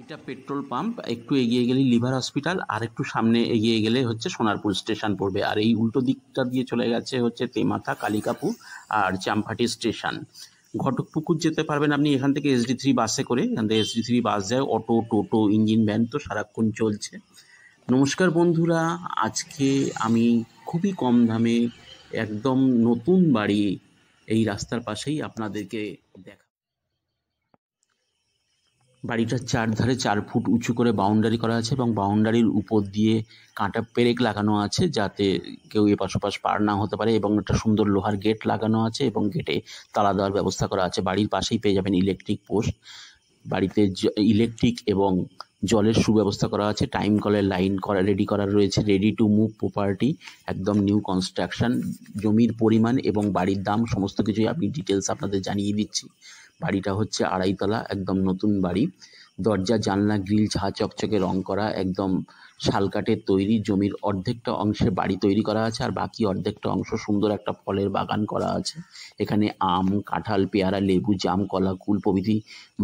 এটা petrol pump. একটু এগিয়ে গেলেই লিভার হসপিটাল, আর একটু সামনে এগিয়ে গেলে হচ্ছে সোনারপুর স্টেশন পড়বে। আর এই উল্টো দিকটা দিয়ে চলে গেছে হচ্ছে তেমাথা, কালিকাপুর আর চাম্পাটি স্টেশন। ঘটকপুকুর যেতে পারবেন আপনি এখান থেকে SD3 বাসে করে। এখান থেকে SD3 বাস যায়, অটো, টোটো, ইঞ্জিন ভ্যান তো সারাক্ষণ চলছে। নমস্কার বন্ধুরা, আজকে আমি খুবই কম দামে একদম নতুন বাড়ি এই রাস্তার পাশেই আপনাদেরকে দেখা। বাড়িটার চারধারে 4 ফুট উঁচু করে বাউন্ডারি করা আছে এবং বাউন্ডারির উপর দিয়ে কাঁটা পেরেক লাগানো আছে যাতে কেউ এপাশ ওপাশ পার না হতে পারে, এবং একটা সুন্দর লোহার গেট লাগানো আছে এবং গেটে তালা দেওয়ার ব্যবস্থা করা আছে। বাড়ির পাশেই পেয়ে যাবেন ইলেকট্রিক পোস্ট। বাড়িতে ইলেকট্রিক এবং জলের সুব্যবস্থা করা আছে। টাইম কলের লাইন করা রেডি করা রয়েছে। রেডি টু মুভ প্রপার্টি, একদম নিউ কনস্ট্রাকশন। জমির পরিমাণ এবং বাড়ির দাম সমস্ত কিছুই আমি ডিটেলস আপনাদের জানিয়ে দিচ্ছি। বাড়িটা হচ্ছে 2.5 তলা, একদম নতুন বাড়ি। দরজা, জানলা, গ্রিল ঝাঁ চকচকে রং করা, একদম শালকাঠের তৈরি। জমির অর্ধেকটা অংশে বাড়ি তৈরি করা আছে, আর বাকি অর্ধেকটা অংশ সুন্দর একটা ফলের বাগান করা আছে। এখানে আম, কাঁঠাল, পেয়ারা, লেবু, জাম, কলা, কুল প্রভৃতি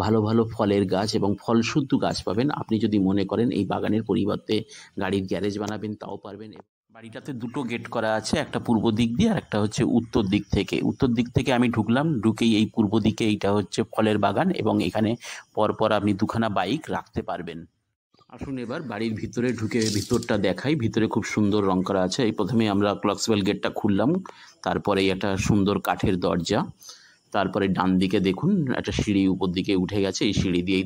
ভালো ভালো ফলের গাছ এবং ফলশুদ্ধ গাছ পাবেন। আপনি যদি মনে করেন এই বাগানের পরিবর্তে গাড়ির গ্যারেজ বানাবেন তাও পারবেন। বাড়িটাতে দুটো গেট করা আছে, একটা পূর্ব দিক দিয়ে আর একটা হচ্ছে উত্তর দিক থেকে। উত্তর দিক থেকে আমি ঢুকলাম, ঢুকেই এই পূর্ব দিকে এইটা হচ্ছে ফলের বাগান, এবং এখানে পরপর আপনি দুখানা বাইক রাখতে পারবেন। আসুন এবার বাড়ির ভিতরে ঢুকে ভিতরটা দেখাই। ভিতরে খুব সুন্দর রং করা আছে। এই প্রথমে আমরা ক্লক্সওয়েল গেটটা খুললাম, তারপরে একটা সুন্দর কাঠের দরজা, তারপরে ডান দিকে দেখুন একটা সিঁড়ি উপর দিকে উঠে গেছে। এই সিঁড়ি দিয়েই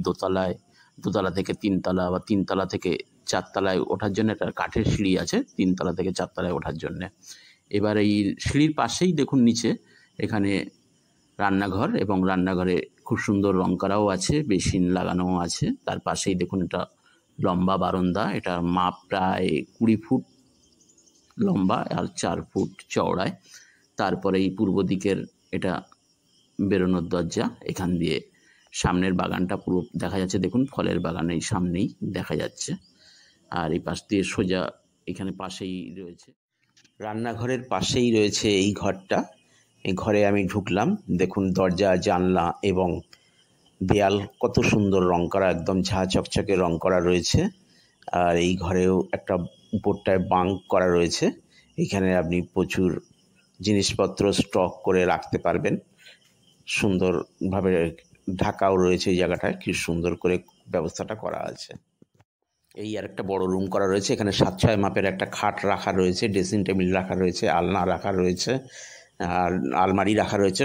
দোতলা থেকে 3 তলা, বা 3 তলা থেকে 4 তলায় ওঠার জন্য একটা কাঠের সিঁড়ি আছে, 3 তলা থেকে 4 তলায় ওঠার জন্য। এবার এই সিঁড়ির পাশেই দেখুন নিচে এখানে রান্নাঘর, এবং রান্নাঘরে খুব সুন্দর রং করাও আছে, বেসিন লাগানোও আছে। তার পাশেই দেখুন এটা লম্বা বারান্দা, এটার মাপ প্রায় 20 ফুট লম্বা আর 4 ফুট চওড়ায়। তারপরে এই পূর্ব দিকের এটা বেরোনোর দরজা, এখান দিয়ে সামনের বাগানটা পুরো দেখা যাচ্ছে। দেখুন ফলের বাগান এই সামনেই দেখা যাচ্ছে। আর এই পাশ দিয়ে সোজা এখানে পাশেই রয়েছে রান্নাঘরের পাশেই রয়েছে এই ঘরটা। এই ঘরে আমি ঢুকলাম, দেখুন দরজা, জানলা এবং দেয়াল কত সুন্দর রং করা, একদম ঝাঁ চকচকে রং করা রয়েছে। আর এই ঘরেও একটা উপরটায় বাঙ্ক করা রয়েছে। এখানে আপনি প্রচুর জিনিসপত্র স্টক করে রাখতে পারবেন। সুন্দরভাবে ঢাকাও রয়েছে এই জায়গাটায়, কি সুন্দর করে ব্যবস্থাটা করা আছে। এই আর একটা বড় রুম করা রয়েছে। এখানে 7-6 মাপের একটা খাট রাখা রয়েছে, ড্রেসিং টেবিল রাখা রয়েছে, আলনা রাখা রয়েছে, আর আলমারি রাখা রয়েছে।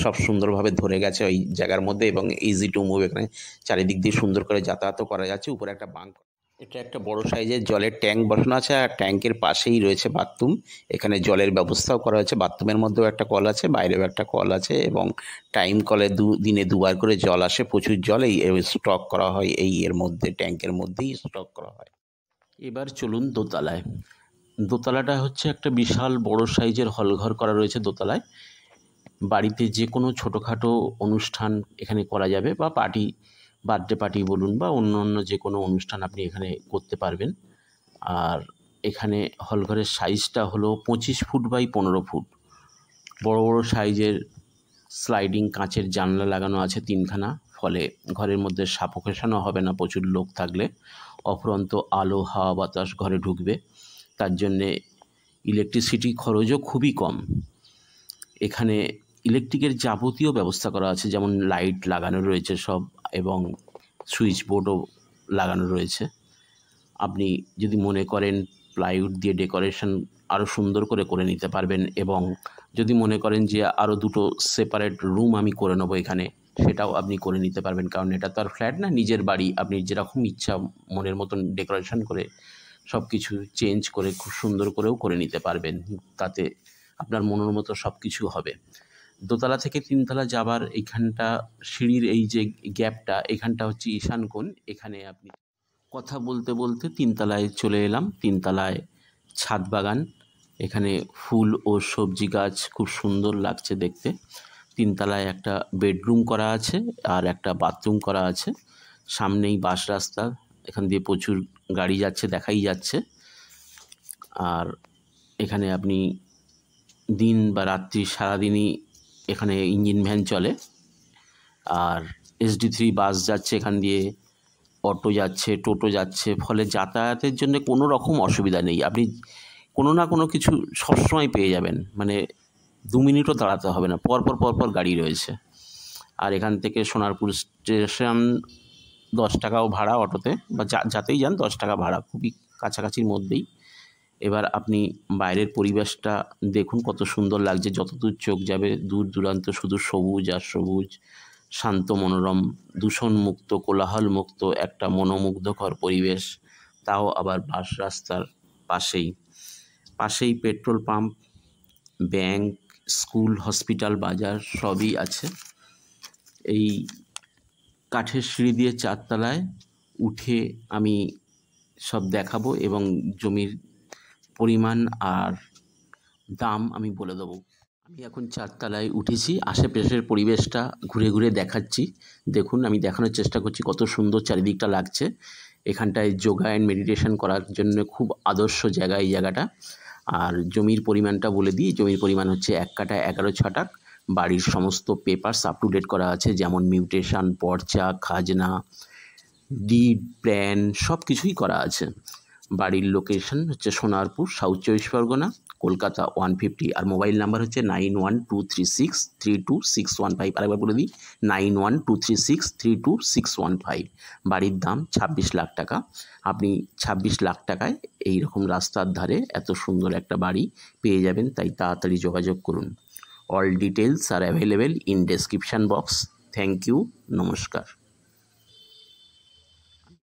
সব সুন্দরভাবে ধরে গেছে ওই জায়গার মধ্যে, এবং ইজি টু মুভ। এখানে চারিদিক দিয়ে সুন্দর করে যাতায়াতও করা যাচ্ছে। উপরে একটা বাঙ্ক, এটা একটা বড় সাইজের জলের ট্যাঙ্ক বসানো আছে, আর ট্যাঙ্কের পাশেই রয়েছে বাথরুম। এখানে জলের ব্যবস্থাও করা হয়েছে। বাথরুমের মধ্যেও একটা কল আছে, বাইরেও একটা কল আছে, এবং টাইম কলে দিনে 2বার করে জল আসে। প্রচুর জল এই স্টক করা হয়, এর মধ্যে ট্যাঙ্কের মধ্যেই স্টক করা হয়। এবার চলুন দোতলায়। দোতলাটা হচ্ছে একটা বিশাল বড় সাইজের হলঘর করা রয়েছে দোতলায়। বাড়িতে যে কোনো ছোটোখাটো অনুষ্ঠান এখানে করা যাবে, বা পার্টি, বার্থডে পার্টি বলুন, বা অন্য যে কোনো অনুষ্ঠান আপনি এখানে করতে পারবেন। আর এখানে হলঘরের সাইজটা হলো 25 ফুট বাই 15 ফুট। বড় বড় সাইজের স্লাইডিং কাঁচের জানলা লাগানো আছে 3খানা, ফলে ঘরের মধ্যে সাফোকেশনও হবে না প্রচুর লোক থাকলে। অফুরন্ত আলো, হাওয়া বাতাস ঘরে ঢুকবে, তার জন্যে ইলেকট্রিসিটি খরচও খুবই কম। এখানে ইলেকট্রিকের যাবতীয় ব্যবস্থা করা আছে, যেমন লাইট লাগানো রয়েছে সব, এবং সুইচ বোর্ডও লাগানো রয়েছে। আপনি যদি মনে করেন প্লাইউড দিয়ে ডেকোরেশন আরও সুন্দর করে নিতে পারবেন, এবং যদি মনে করেন যে আরও 2টো সেপারেট রুম আমি করে নেবো এখানে, সেটাও আপনি করে নিতে পারবেন। কারণ এটা তো আর ফ্ল্যাট না, নিজের বাড়ি। আপনি যেরকম ইচ্ছা মনের মতন ডেকোরেশন করে সব কিছু চেঞ্জ করে খুব সুন্দর করেও করে নিতে পারবেন। তাতে আপনার মনের মতো সব কিছু হবে। দোতলা থেকে 3 তলা যাবার এইখানটা সিঁড়ির এই যে গ্যাপটা, এখানটা হচ্ছে ঈশান কোণ। এখানে আপনি কথা বলতে বলতে 3 তলায় চলে এলাম। 3 তলায় ছাদ বাগান, এখানে ফুল ও সবজি গাছ খুব সুন্দর লাগছে দেখতে। 3 তলায় একটা বেডরুম করা আছে, আর একটা বাথরুম করা আছে। সামনেই বাস রাস্তা, এখান দিয়ে প্রচুর গাড়ি যাচ্ছে, দেখাই যাচ্ছে। আর এখানে আপনি দিন বা রাত্রি সারাদিনই এখানে ইঞ্জিন ভ্যান চলে, আর SD3 বাস যাচ্ছে এখান দিয়ে অটো যাচ্ছে, টোটো যাচ্ছে, ফলে যাতায়াতের জন্য কোনো রকম অসুবিধা নেই। আপনি কোনো না কোনো কিছু সবসময় পেয়ে যাবেন, মানে 2 মিনিটও দাঁড়াতে হবে না, পরপর গাড়ি রয়েছে। আর এখান থেকে সোনারপুর স্টেশন 10 টাকাও ভাড়া অটোতে, বা যাতেই যান 10 টাকা ভাড়া, খুবই কাছাকাছির মধ্যেই। এবার আপনি বাইরের পরিবেশটা দেখুন কত সুন্দর লাগছে, যতদূর চোখ যাবে দূর দূরান্ত শুধু সবুজ আর সবুজ, শান্ত মনোরম, দূষণমুক্ত, কোলাহলমুক্ত একটা মনোমুগ্ধকর পরিবেশ, তাও আবার বাস রাস্তার পাশেই petrol pump, bank, school, hospital, বাজার সবই আছে। এই কাঠের সিঁড়ি দিয়ে 4 তলায় উঠে আমি সব দেখাবো এবং জমির পরিমাণ আর দাম আমি বলে দেবো। আমি এখন 4 তলায় উঠেছি, আশেপাশের পরিবেশটা ঘুরে দেখাচ্ছি। দেখুন, আমি দেখানোর চেষ্টা করছি কত সুন্দর চারিদিকটা লাগছে। এখানটায় যোগা অ্যান্ড মেডিটেশন করার জন্য খুব আদর্শ জায়গা এই জায়গাটা। আর জমির পরিমাণটা বলে দিই, জমির পরিমাণ হচ্ছে 1 কাঠা 11 ছটাক। বাড়ির সমস্ত পেপারস আপ টু ডেট করা আছে, যেমন মিউটেশন, পর্চা, খাজনা, ডিড, প্ল্যান সব কিছুই করা আছে। বাড়ির লোকেশন হচ্ছে সোনারপুর, সাউথ 24 পরগনা, কলকাতা 150। আর মোবাইল নাম্বার হচ্ছে 9123632615। আরেকবার বলে দিই, 9123632615। বাড়ির দাম 26 লাখ টাকা। আপনি 26 লাখ টাকায় এইরকম রাস্তার ধারে এত সুন্দর একটা বাড়ি পেয়ে যাবেন, তাই তাড়াতাড়ি যোগাযোগ করুন। All details are available in description box. Thank you, নমস্কার।